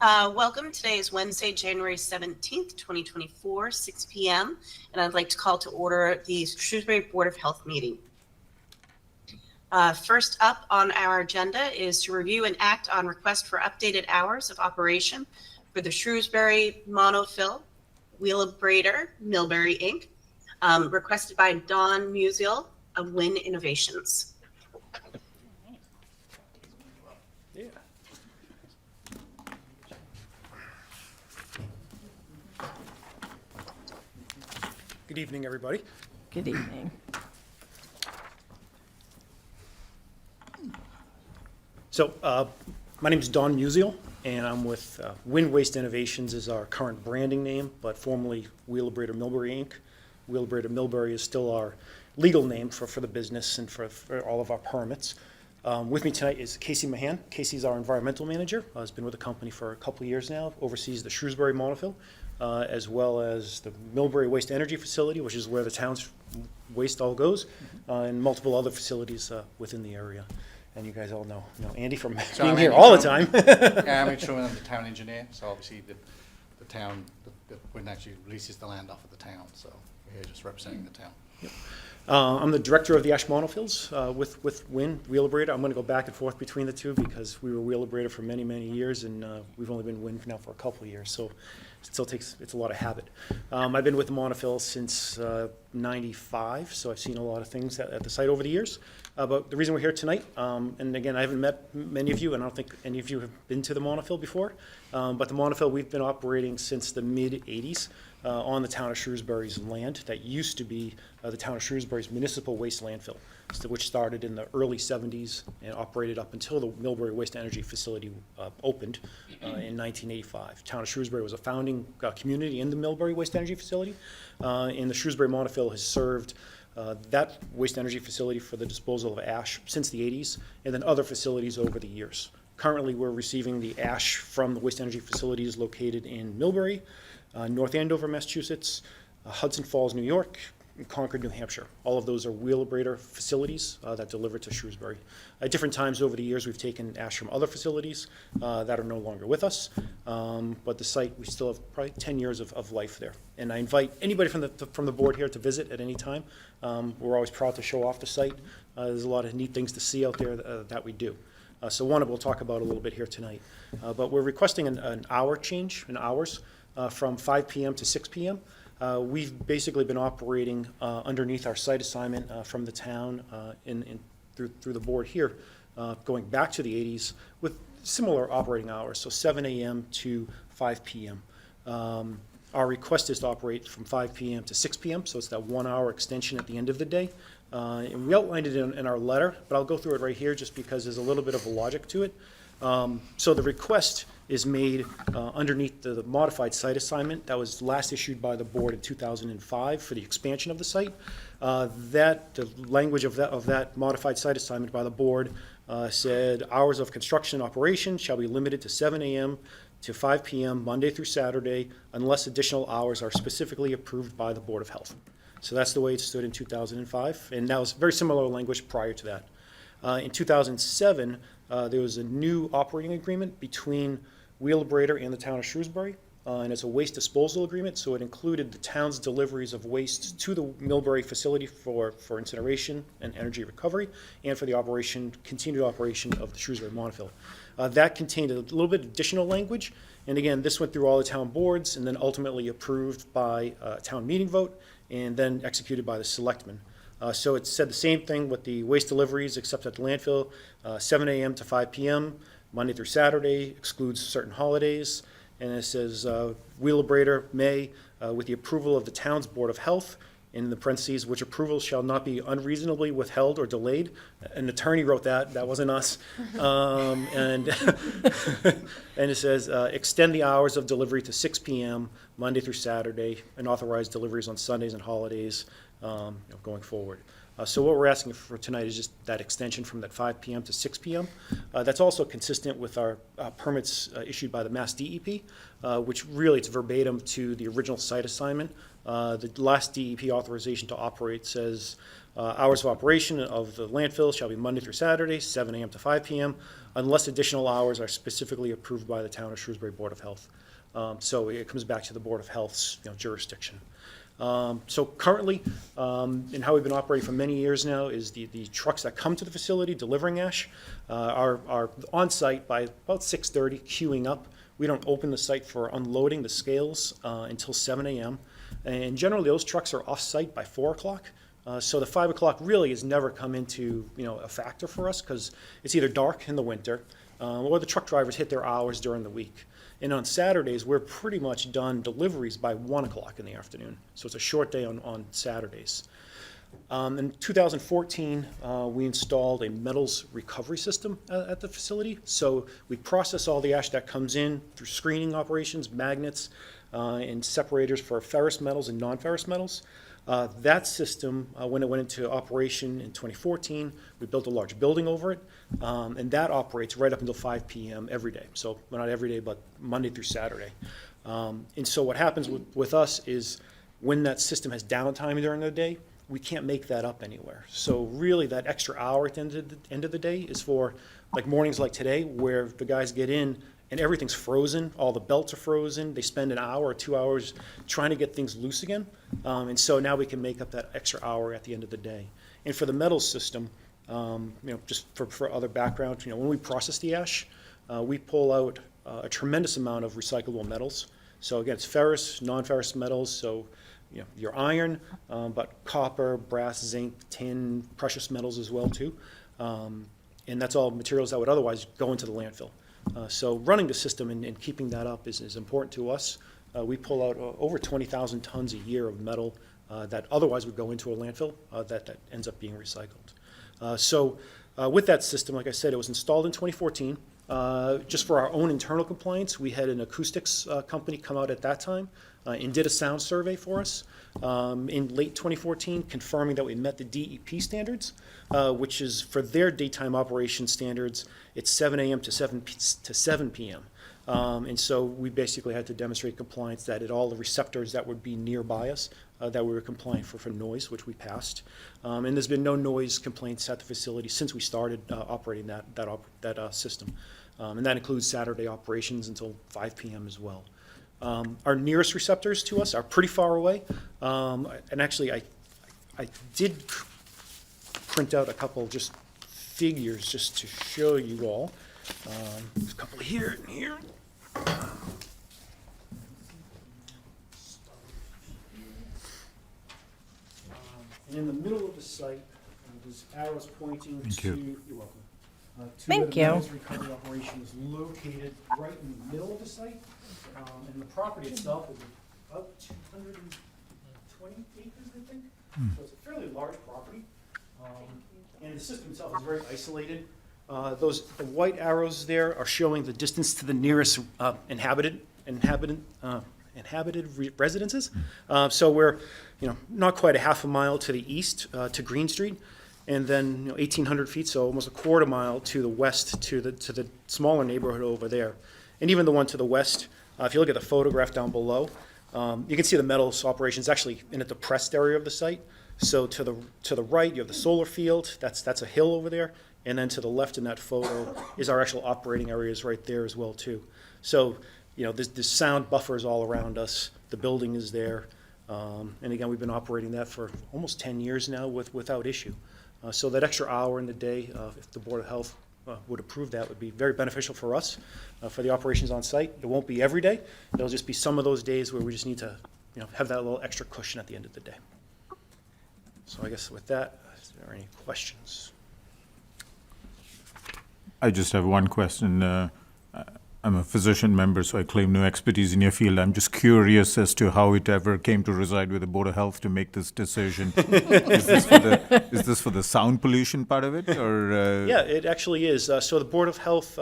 Welcome. Today is Wednesday, January 17th, 2024, 6 p.m. And I'd like to call to order the Shrewsbury Board of Health meeting. First up on our agenda is to review and act on request for updated hours of operation for the Shrewsbury Monofill Wheelabrator Millbury Inc., requested by Don Musial of Win Innovations. Yeah. Good evening, everybody. Good evening. So, my name is Don Musial, and I'm with Wind Waste Innovations is our current branding name, but formerly Wheelabrator Millbury Inc. Wheelabrator Millbury is still our legal name for the business and for all of our permits. With me tonight is Casey Mahan. Casey's our environmental manager. Has been with the company for a couple of years now, oversees the Shrewsbury Monofill, as well as the Millbury Waste Energy Facility, which is where the town's waste all goes, and multiple other facilities within the area. And you guys all know Andy from So being I'm here Andy all the from- time. Yeah, I'm sure I'm the town engineer, so obviously the town, when actually releases the land off of the town, so we're here just representing the town. I'm the director of the Ash Monofills with Win Wheelabrator. I'm going to go back and forth between the two because we were Wheelabrator for many, many years, and we've only been Win now for a couple of years, so it still takes, it's a lot of habit. I've been with the Monofill since '95, so I've seen a lot of things at the site over the years. But the reason we're here tonight, and again, I haven't met many of you, and I don't think any of you have been to the Monofill before, but the Monofill, we've been operating since the mid-'80s on the town of Shrewsbury's land that used to be the town of Shrewsbury's municipal waste landfill, which started in the early '70s and operated up until the Millbury Waste Energy Facility opened in 1985. Town of Shrewsbury was a founding community in the Millbury Waste Energy Facility, and the Shrewsbury Monofill has served that waste energy facility for the disposal of ash since the '80s, and then other facilities over the years. Currently, we're receiving the ash from the waste energy facilities located in Millbury, North Andover, Massachusetts, Hudson Falls, New York, and Concord, New Hampshire. All of those are Wheelabrator facilities that deliver to Shrewsbury. At different times over the years, we've taken ash from other facilities that are no longer with us, but the site, we still have probably 10 years of life there. And I invite anybody from the board here to visit at any time. We're always proud to show off the site. There's a lot of neat things to see out there that we do. So one we'll talk about a little bit here tonight. But we're requesting an hour change in hours from 5 p.m. to 6 p.m. We've basically been operating underneath our site assignment from the town through the board here, going back to the '80s with similar operating hours, so 7 a.m. to 5 p.m. Our request is to operate from 5 p.m. to 6 p.m., so it's that 1 hour extension at the end of the day. And we outlined it in our letter, but I'll go through it right here just because there's a little bit of a logic to it. So the request is made underneath the modified site assignment that was last issued by the board in 2005 for the expansion of the site. The language of that modified site assignment by the board said hours of construction and operation shall be limited to 7 a.m. to 5 p.m. Monday through Saturday unless additional hours are specifically approved by the Board of Health. So that's the way it stood in 2005, and that was very similar language prior to that. In 2007, there was a new operating agreement between Wheelabrator and the town of Shrewsbury, and it's a waste disposal agreement, so it included the town's deliveries of waste to the Millbury facility for incineration and energy recovery, and for the continued operation of the Shrewsbury Monofill. That contained a little bit of additional language, and again, this went through all the town boards and then ultimately approved by a town meeting vote and then executed by the selectmen. So it said the same thing with the waste deliveries except at the landfill, 7 a.m. to 5 p.m., Monday through Saturday, excludes certain holidays. And it says Wheelabrator may, with the approval of the town's Board of Health, in the parentheses, which approval shall not be unreasonably withheld or delayed. An attorney wrote that, that wasn't us. And it says, extend the hours of delivery to 6 p.m. Monday through Saturday, and authorize deliveries on Sundays and holidays going forward. So what we're asking for tonight is just that extension from that 5 p.m. to 6 p.m. That's also consistent with our permits issued by the Mass DEP, which really it's verbatim to the original site assignment. The last DEP authorization to operate says hours of operation of the landfill shall be Monday through Saturday, 7 a.m. to 5 p.m., unless additional hours are specifically approved by the Town of Shrewsbury Board of Health. So it comes back to the Board of Health's, jurisdiction. So currently, and how we've been operating for many years now, is the trucks that come to the facility delivering ash are on site by about 6:30, queuing up. We don't open the site for unloading the scales until 7 a.m. And generally, those trucks are off-site by 4 o'clock. So the 5 o'clock really has never come into, a factor for us, because it's either dark in the winter or the truck drivers hit their hours during the week. And on Saturdays, we're pretty much done deliveries by 1 o'clock in the afternoon. So it's a short day on Saturdays. In 2014, we installed a metals recovery system at the facility. So we process all the ash that comes in through screening operations, magnets, and separators for ferrous metals and non-ferrous metals. That system, when it went into operation in 2014, we built a large building over it, and that operates right up until 5 p.m. every day. So, well, not every day, but Monday through Saturday. And so what happens with us is when that system has downtime during the day, we can't make that up anywhere. So really that extra hour at the end of the day is for like mornings like today, where the guys get in and everything's frozen, all the belts are frozen, they spend an hour or 2 hours trying to get things loose again. And so now we can make up that extra hour at the end of the day. And for the metals system, just for other background, when we process the ash, we pull out a tremendous amount of recyclable metals. So again, it's ferrous, non-ferrous metals, so your iron, but copper, brass, zinc, tin, precious metals as well too. And that's all materials that would otherwise go into the landfill. So running the system and keeping that up is important to us. We pull out over 20,000 tons a year of metal that otherwise would go into a landfill that ends up being recycled. So with that system, like I said, it was installed in 2014. Just for our own internal compliance, we had an acoustics company come out at that time and did a sound survey for us in late 2014, confirming that we met the DEP standards, which is for their daytime operation standards, it's 7 a.m. to 7 p.m. And so we basically had to demonstrate compliance that at all the receptors that would be nearby us, that we were compliant for noise, which we passed. And there's been no noise complaints at the facility since we started operating that system. And that includes Saturday operations until 5 p.m. as well. Our nearest receptors to us are pretty far away. And actually, I did print out a couple just figures just to show you all. There's a couple here and here. And in the middle of the site, there's arrows pointing Thank to, you. you're welcome. To Thank where the you. metals recovery operation is located right in the middle of the site. And the property itself is about 220 acres, I think. So it's a fairly large property. And the system itself is very isolated. The white arrows there are showing the distance to the nearest inhabited residences. So we're, not quite a half a mile to the east to Green Street, and then 1,800 feet, so almost a quarter mile to the west to the smaller neighborhood over there. And even the one to the west, if you look at the photograph down below, you can see the metals operations actually in a depressed area of the site. So to the right, you have the solar field. That's a hill over there. And then to the left in that photo is our actual operating areas right there as well too. So, there's sound buffers all around us. The building is there. And again, we've been operating that for almost 10 years now without issue. So that extra hour in the day, if the Board of Health would approve that, would be very beneficial for us, for the operations on site. It won't be every day. It'll just be some of those days where we just need to, have that little extra cushion at the end of the day. So I guess with that, is there any questions? I just have one question. I'm a physician member, so I claim no expertise in your field. I'm just curious as to how it ever came to reside with the Board of Health to make this decision. Is this for the sound pollution part of it, or? Yeah, it actually is. So the Board of Health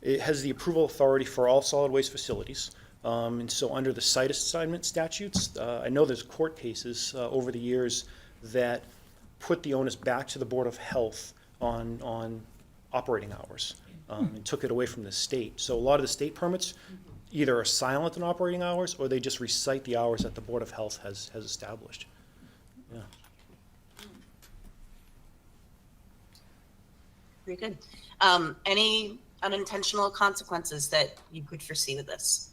it has the approval authority for all solid waste facilities. And so under the site assignment statutes, I know there's court cases over the years that put the onus back to the Board of Health on operating hours. And took it away from the state. So a lot of the state permits either are silent on operating hours or they just recite the hours that the Board of Health has established. Yeah. Very good. Any unintentional consequences that you could foresee with this?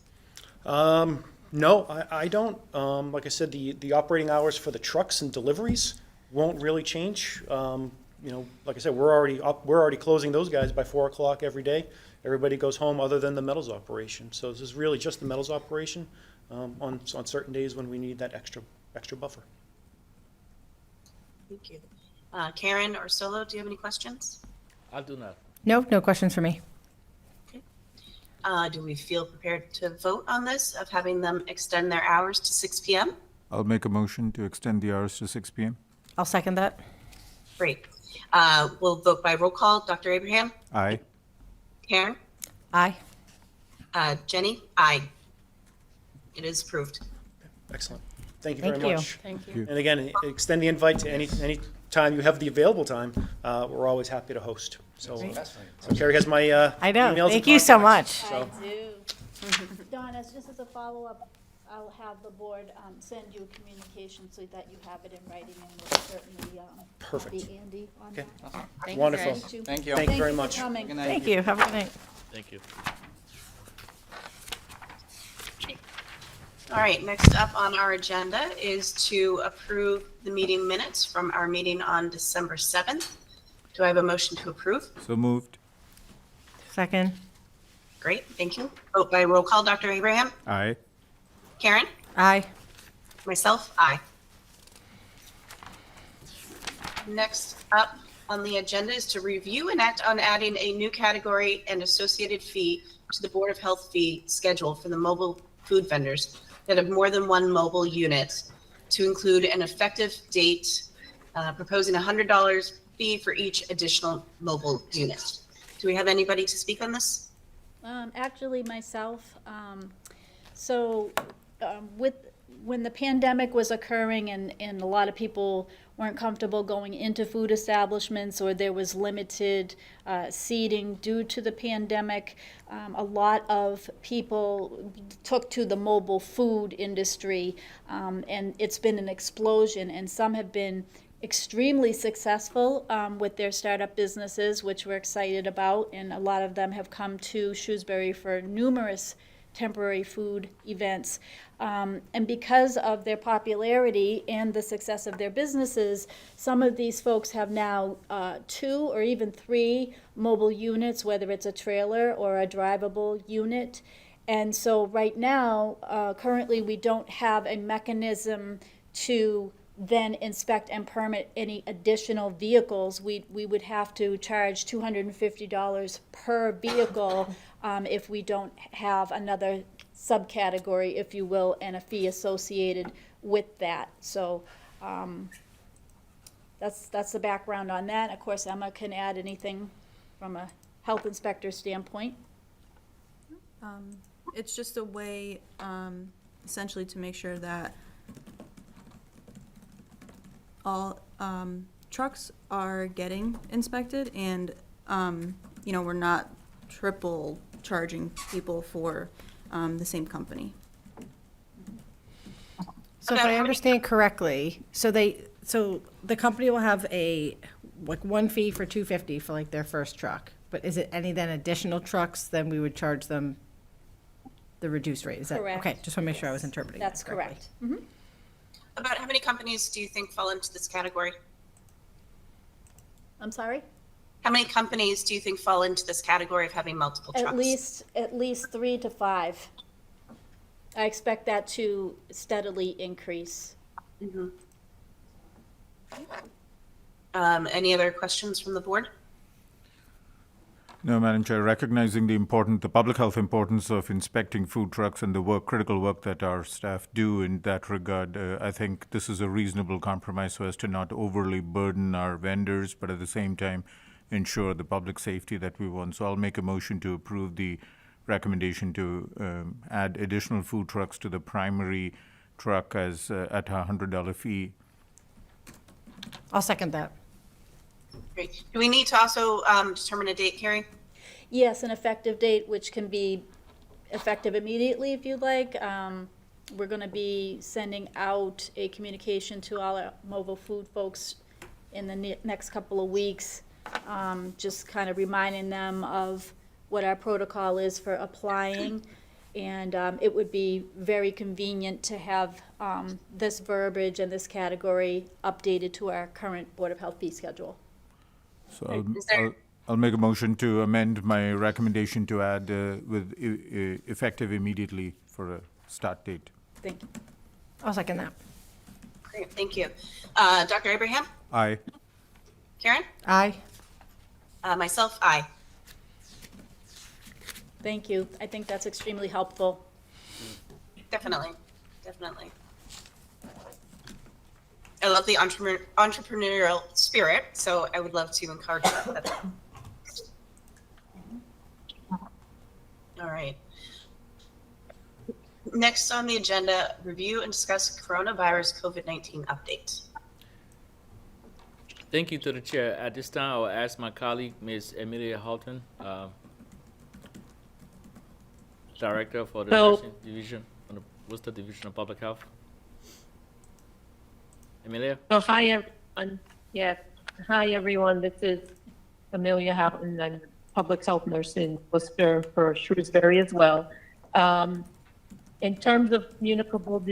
No, I don't. Like I said, the operating hours for the trucks and deliveries won't really change. You know, like I said, we're already closing those guys by 4 o'clock every day. Everybody goes home other than the metals operation. So this is really just the metals operation on certain days when we need that extra buffer. Thank you. Karen or Solo, do you have any questions? I do not. No, no questions for me. Do we feel prepared to vote on this, of having them extend their hours to 6 p.m.? I'll make a motion to extend the hours to 6 p.m. I'll second that. Great. We'll vote by roll call. Dr. Abraham? Aye. Karen? Aye. Jenny? Aye. It is approved. Excellent. Thank you Thank very you. much. Thank you. And again, extend the invite to any time you have the available time. We're always happy to host. So, That's very so Carrie has my I know. emails and Thank you so contacts. much. So, Don, just as a follow-up, I'll have the board send you a communication so that you have it in writing, and we'll certainly Perfect. copy Andy on Okay. that. Wonderful. Thank you. Thank you. Thank you very for much. coming. Good night. Thank you. Have a good night. Thank you. All right, next up on our agenda is to approve the meeting minutes from our meeting on December 7th. Do I have a motion to approve? So moved. Second. Great, thank you. Vote by roll call. Dr. Abraham? Aye. Karen? Aye. Myself? Aye. Next up on the agenda is to review and act on adding a new category and associated fee to the Board of Health fee schedule for the mobile food vendors that have more than one mobile unit, to include an effective date, proposing a $100 fee for each additional mobile unit. Do we have anybody to speak on this? Actually, myself. When the pandemic was occurring and a lot of people weren't comfortable going into food establishments, or there was limited seating due to the pandemic, a lot of people took to the mobile food industry, and it's been an explosion, and some have been extremely successful with their startup businesses, which we're excited about, and a lot of them have come to Shrewsbury for numerous temporary food events. And because of their popularity and the success of their businesses, some of these folks have now 2 or even 3 mobile units, whether it's a trailer or a drivable unit. And so right now, currently, we don't have a mechanism to then inspect and permit any additional vehicles. We would have to charge $250 per vehicle if we don't have another subcategory, if you will, and a fee associated with that. So that's the background on that. Of course, Emma can add anything from a health inspector standpoint. It's just a way, essentially, to make sure that all trucks are getting inspected, and we're not triple charging people for the same company. So if I understand correctly, so the company will have one fee for $250 for like their first truck, but is it any then additional trucks, then we would charge them the reduced rate? Is that Correct. okay? Just want to make sure I was interpreting That's that correctly. correct. About how many companies do you think fall into this category? I'm sorry? How many companies do you think fall into this category of having multiple trucks? At least 3 to 5. I expect that to steadily increase. Any other questions from the board? No, Madam Chair, recognizing the public health importance of inspecting food trucks and the critical work that our staff do in that regard, I think this is a reasonable compromise so as to not overly burden our vendors, but at the same time ensure the public safety that we want. So I'll make a motion to approve the recommendation to add additional food trucks to the primary truck as at a $100 fee. I'll second that. Great. Do we need to also determine a date, Carrie? Yes, an effective date, which can be effective immediately if you'd like. We're going to be sending out a communication to all our mobile food folks in the next couple of weeks just kind of reminding them of what our protocol is for applying. And it would be very convenient to have this verbiage and this category updated to our current Board of Health fee schedule. So Is there- I'll make a motion to amend my recommendation to add with effective immediately for a start date. Thank you. I'll second that. Great, thank you. Dr. Abraham? Aye. Karen? Aye. Myself, aye. Thank you. I think that's extremely helpful. Definitely, definitely. I love the entrepreneurial spirit, so I would love to encourage that. That's all right. Next on the agenda, review and discuss coronavirus COVID-19 update. Thank you to the chair. At this time, I will ask my colleague, Ms. Amelia Halton, Director for the Nursing Division, on the Worcester Division of Public Health. Amelia? So hi everyone. Yes, hi everyone. This is Amelia Houghton. I'm a public health nurse in Worcester for Shrewsbury as well. In terms of communicable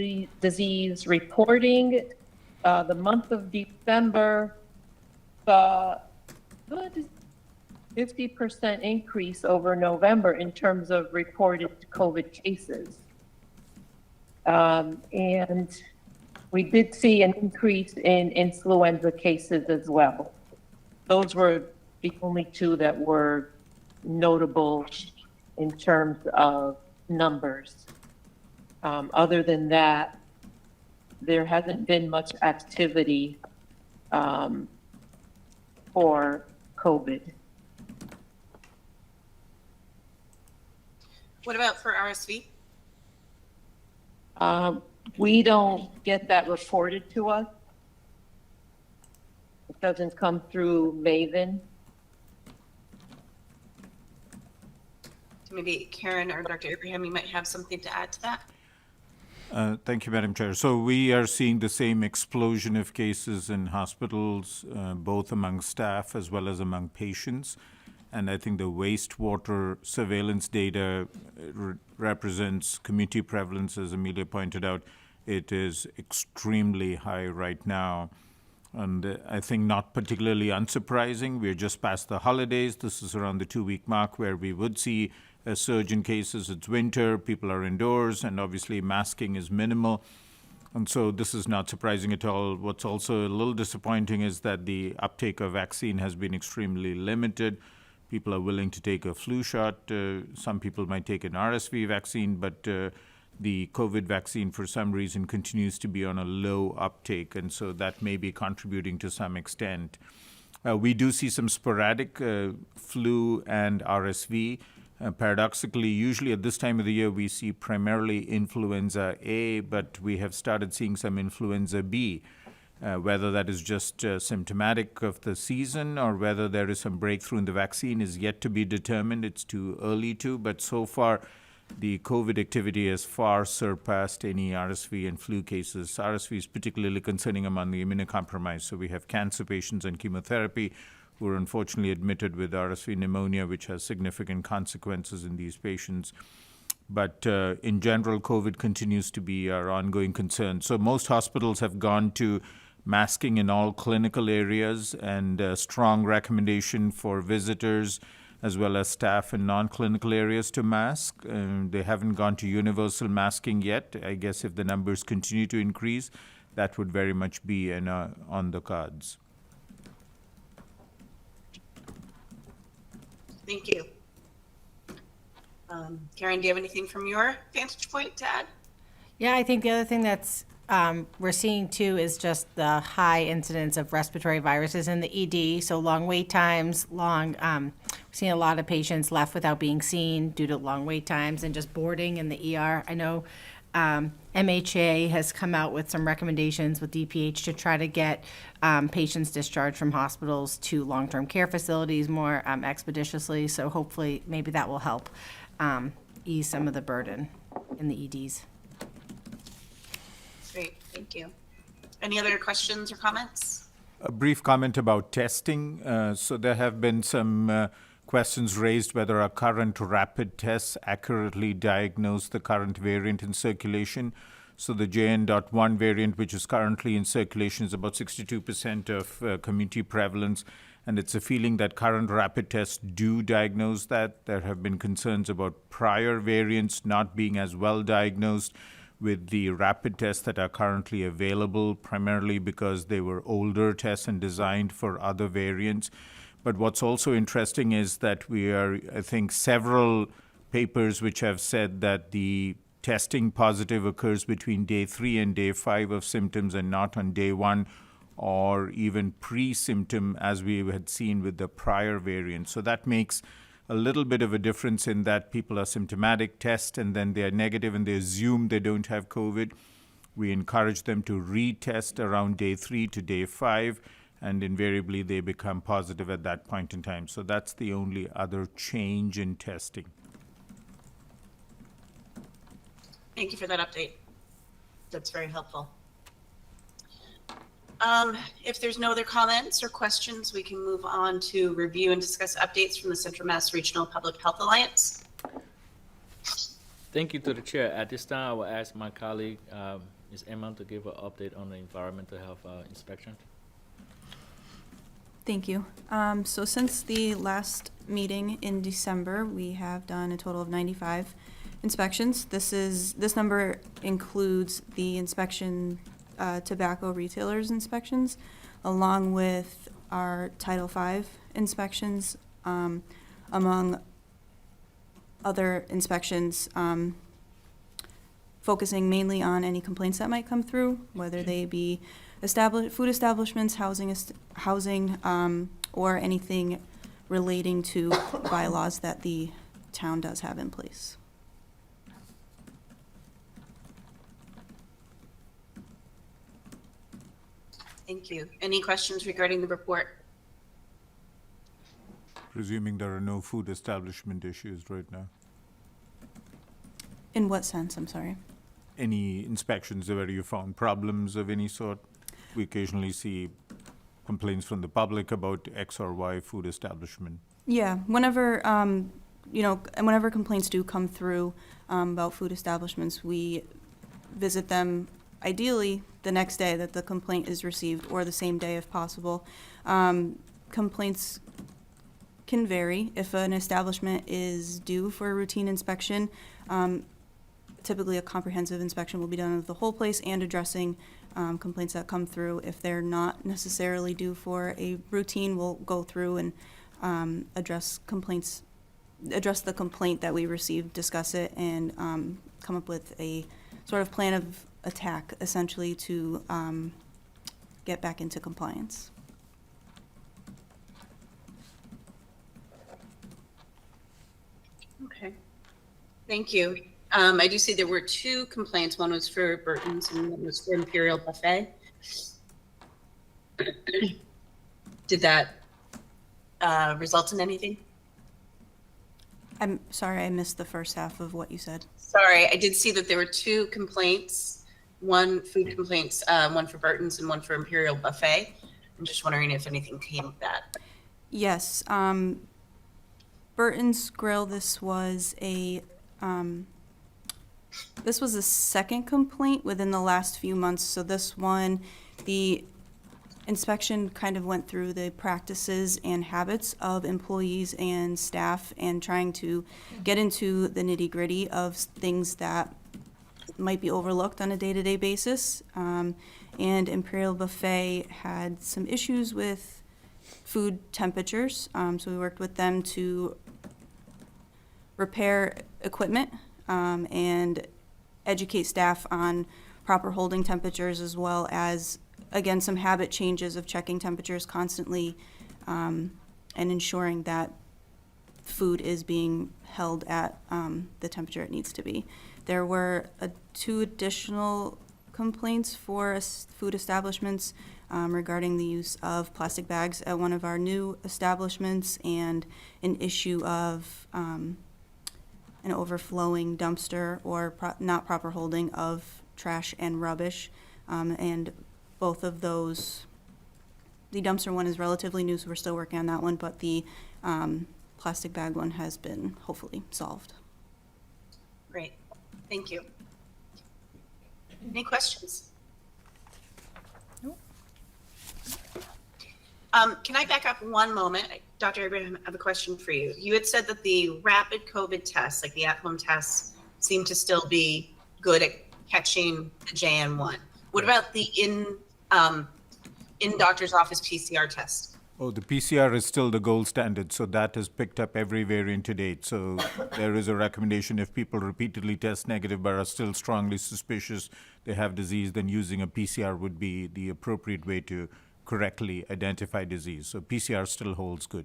disease reporting, the month of December saw good 50% increase over November in terms of reported COVID cases. And we did see an increase in influenza cases as well. Those were the only two that were notable in terms of numbers. Other than that, there hasn't been much activity for COVID. What about for RSV? We don't get that reported to us. It doesn't come through Maven. Maybe Karen or Dr. Abraham, you might have something to add to that. Thank you, Madam Chair. So we are seeing the same explosion of cases in hospitals, both among staff as well as among patients. And I think the wastewater surveillance data represents community prevalence, as Amelia pointed out. It is extremely high right now. And I think not particularly unsurprising. We're just past the holidays. This is around the 2-week mark where we would see a surge in cases. It's winter, people are indoors, and obviously masking is minimal. And so this is not surprising at all. What's also a little disappointing is that the uptake of vaccine has been extremely limited. People are willing to take a flu shot. Some people might take an RSV vaccine, but the COVID vaccine, for some reason, continues to be on a low uptake, and so that may be contributing to some extent. We do see some sporadic flu and RSV. Paradoxically, usually at this time of the year, we see primarily influenza A, but we have started seeing some influenza B. Whether that is just symptomatic of the season or whether there is some breakthrough in the vaccine is yet to be determined. It's too early to, but so far the COVID activity has far surpassed any RSV and flu cases. RSV is particularly concerning among the immunocompromised. So we have cancer patients and chemotherapy who are unfortunately admitted with RSV pneumonia, which has significant consequences in these patients. But in general, COVID continues to be our ongoing concern. So most hospitals have gone to masking in all clinical areas and a strong recommendation for visitors as well as staff in non-clinical areas to mask. They haven't gone to universal masking yet. I guess if the numbers continue to increase, that would very much be on the cards. Thank you. Karen, do you have anything from your vantage point to add? Yeah, I think the other thing that's we're seeing too is just the high incidence of respiratory viruses in the ED. So long wait times, we're seeing a lot of patients left without being seen due to long wait times and just boarding in the ER. I know MHA has come out with some recommendations with DPH to try to get patients discharged from hospitals to long-term care facilities more expeditiously. So hopefully maybe that will help ease some of the burden in the EDs. Great, thank you. Any other questions or comments? A brief comment about testing. So there have been some questions raised whether our current rapid tests accurately diagnose the current variant in circulation. So the JN.1 variant, which is currently in circulation, is about 62% of community prevalence. And it's a feeling that current rapid tests do diagnose that. There have been concerns about prior variants not being as well diagnosed with the rapid tests that are currently available, primarily because they were older tests and designed for other variants. But what's also interesting is that we are, I think, several papers which have said that the testing positive occurs between day 3 and day 5 of symptoms and not on day 1 or even pre-symptom as we had seen with the prior variant. So that makes a little bit of a difference in that people are symptomatic, test, and then they are negative and they assume they don't have COVID. We encourage them to retest around day 3 to day 5, and invariably they become positive at that point in time. So that's the only other change in testing. Thank you for that update. That's very helpful. If there's no other comments or questions, we can move on to review and discuss updates from the Central Mass Regional Public Health Alliance. Thank you to the chair. At this time, I will ask my colleague, Ms. Emma, to give an update on the environmental health inspection. Thank you. So since the last meeting in December, we have done a total of 95 inspections. This number includes the inspection tobacco retailers inspections, along with our Title V inspections, among other inspections, focusing mainly on any complaints that might come through, whether they be food establishments, housing, or anything relating to bylaws that the town does have in place. Thank you. Any questions regarding the report? Presuming there are no food establishment issues right now. In what sense? I'm sorry. Any inspections where you found problems of any sort? We occasionally see complaints from the public about X or Y food establishment. Yeah, whenever, and whenever complaints do come through about food establishments, we visit them ideally the next day that the complaint is received, or the same day if possible. Complaints can vary. If an establishment is due for a routine inspection, typically a comprehensive inspection will be done of the whole place and addressing complaints that come through. If they're not necessarily due for a routine, we'll go through and address the complaint that we received, discuss it, and come up with a sort of plan of attack, essentially, to get back into compliance. Okay. Thank you. I do see there were 2 complaints. One was for Burton's and one was for Imperial Buffet. Did that result in anything? I'm sorry, I missed the first half of what you said. Sorry, I did see that there were 2 complaints, one food complaints, one for Burton's and one for Imperial Buffet. I'm just wondering if anything came of that. Yes, Burton's Grill, this was a second complaint within the last few months. So this one, the inspection kind of went through the practices and habits of employees and staff and trying to get into the nitty-gritty of things that might be overlooked on a day-to-day basis. And Imperial Buffet had some issues with food temperatures, so we worked with them to repair equipment and educate staff on proper holding temperatures, as well as, again, some habit changes of checking temperatures constantly and ensuring that food is being held at the temperature it needs to be. There were 2 additional complaints for food establishments regarding the use of plastic bags at one of our new establishments, and an issue of an overflowing dumpster or not proper holding of trash and rubbish. And both of those The dumpster one is relatively new, so we're still working on that one, but the plastic bag one has been hopefully solved. Great, thank you. Any questions? Can I back up one moment? Dr. Abraham, I have a question for you. You had said that the rapid COVID tests, like the at-home tests, seem to still be good at catching the JN1. What about the in doctor's office PCR test? Oh, the PCR is still the gold standard, so that has picked up every variant to date. So there is a recommendation if people repeatedly test negative but are still strongly suspicious they have disease, then using a PCR would be the appropriate way to correctly identify disease. So PCR still holds good.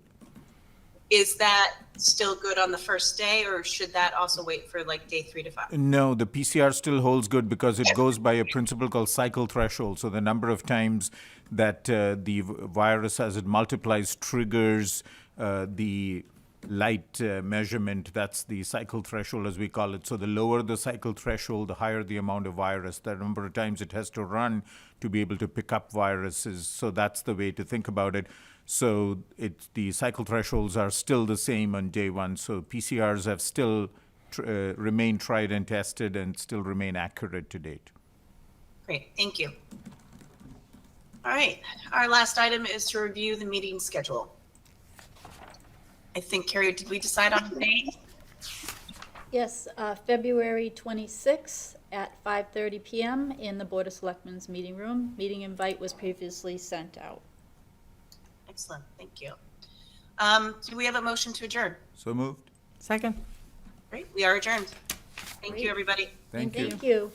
Is that still good on the first day, or should that also wait for like day 3 to 5? No, the PCR still holds good because it goes by a principle called cycle threshold. So the number of times that the virus, as it multiplies, triggers the light measurement. That's the cycle threshold, as we call it. So the lower the cycle threshold, the higher the amount of virus. The number of times it has to run to be able to pick up viruses. So that's the way to think about it. So the cycle thresholds are still the same on day 1. So PCRs have still remained tried and tested and still remain accurate to date. Great, thank you. All right, our last item is to review the meeting schedule. I think, Carrie, did we decide on a date? Yes, February 26th at 5:30 PM in the Board of Selectmen's meeting room. Meeting invite was previously sent out. Excellent, thank you. Do we have a motion to adjourn? So moved. Second. Great, we are adjourned. Thank you, Great. everybody. Thank you. Thank you.